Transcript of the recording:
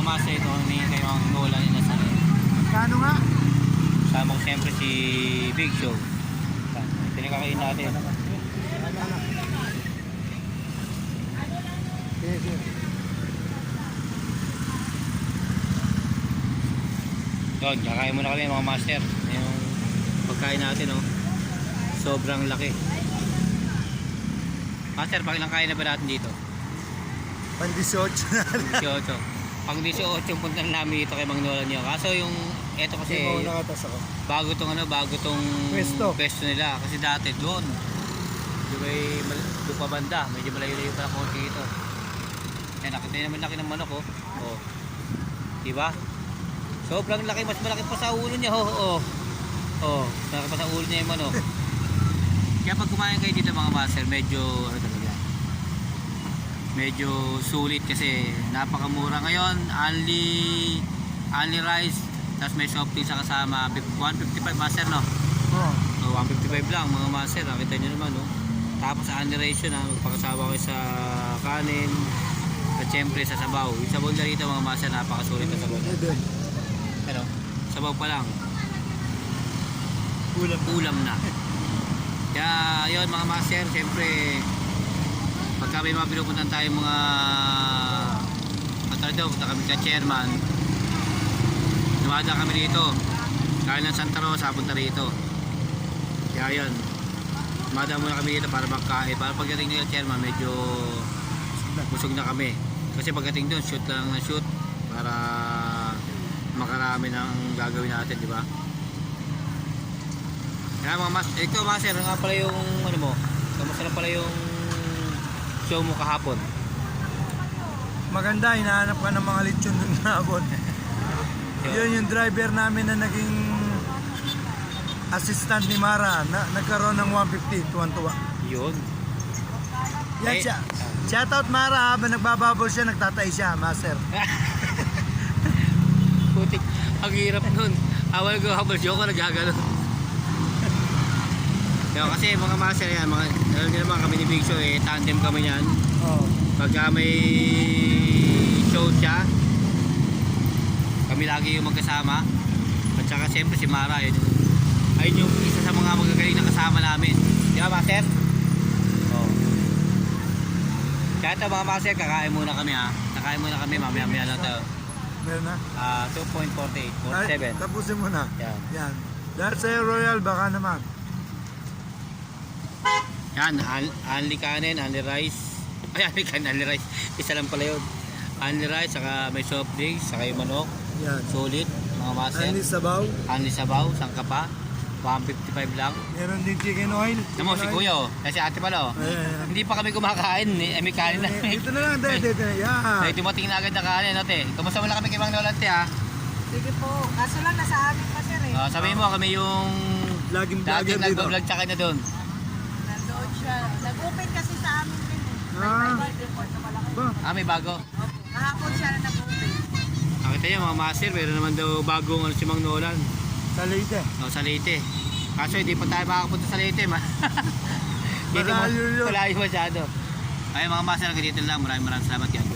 master, ito ang may kayo ang Nolan ni Nazaret. Kano nga? Kasama ko siyempre si Big Show. Ito yung kakain natin. Yes, yes. Yun, kakain muna kami mga master. Yung pagkain natin, oh. Sobrang laki. Master, pakilang kain na ba natin dito? Pan 18 na. 18. Pang 18 yung punta namin dito kay Mang Nolan nyo. Kaso yung, eto kasi, Hindi mo nakatas ako. bago tong Pwesto nila. Kasi dati doon. Doon pa banda. Medyo malayo-layo pala konti ito. Eh, nakita naman laki ng manok, oh. Oh. Diba? Sobrang laki, mas malaki pa sa ulo niya, oh. Oh, malaki pa sa ulo niya yung manok. Kaya pag kumain kayo dito mga master, medyo ano talaga. Medyo sulit kasi napakamura ngayon. Only rice, tapos may soft drinks sa kasama. 155 master, no? Oo. So, 155 lang mga master, nakita nyo naman, no? Tapos only rice yun, ha? Magpakasawa kayo sa kanin. At syempre sa sabaw. Yung sabaw na rito mga master, napakasulit na sabaw. Pero, sabaw pa lang. Ulam na. Kaya, yun mga master, syempre, pagka may mga pinupuntan tayo mga punta kami ka chairman, dumada kami dito. Kaya ng Santa Rosa, punta rito. Kaya yun, dumada muna kami dito para magkain. Para pagdating nila chairman, medyo busog na kami. Kasi pagdating doon, shoot lang na shoot para makarami ng gagawin natin, di ba? Kaya mga mas, ito master, nga pala yung ano mo, kamusta na pala yung show mo kahapon? Maganda, hinahanap ka ng mga lechon dun na abot. Yun yung driver namin na naging assistant ni Mara, nagkaroon ng 150, tuwan-tuwa. Yun. Yan siya. Shoutout Mara, habang nagbababol siya, nagtatay siya, master. Putik, ang hirap nun. Awal ko habang show ko, nagagano. Kasi mga master yan, alam nyo naman kami ni Big Show, tandem kami yan. Oo. Pagka may show siya, kami lagi yung magkasama. At saka siyempre si Mara, ayun yung isa sa mga magagaling na kasama namin. Di ba master? Oo. Kaya ito mga master, kakain muna kami, ha. Kakain muna kami, mamaya-maya lang tayo. Meron na? 2.48, 47. Tapusin mo na. Yan. Yan. Dahil sa'yo Royal, baka naman. Yan, only kanin, only rice. Ay, only kanin, only rice. Isa lang pala yun. Only rice, saka may soft drinks, saka yung manok. Yan. Solid, mga master. Anli sabaw. Only sabaw, sangka pa. 155 lang. Meron din chicken oil. Namo, si kuya, oh. Kasi ate pala, oh. Ayan. Hindi pa kami kumakain, may kanin na. Dito na lang, dito. Yan. Ay, dumating na agad na kanin, ate. Kamusta mo lang kami kay Mang Nolan, te, ha? Sige po. Kaso lang nasa amin pa sir eh. Sabihin mo, kami yung Laging dating vlogger dito. nagbablog tsaka na doon. Nandoon siya. Nag-open kasi sa amin din eh. Ah. May report na malaki. Ba? May bago. Opo. Kahapon siya na nag-open. Nakita niyo, mga master, meron naman daw bagong si Mang Nolan. Sa Leyte. Sa Leyte. Kaso hindi pa tayo makakapunta sa Leyte, dito Malayo yun. malayo masyado. Ay mga master, dito lang. Maraming salamat yan.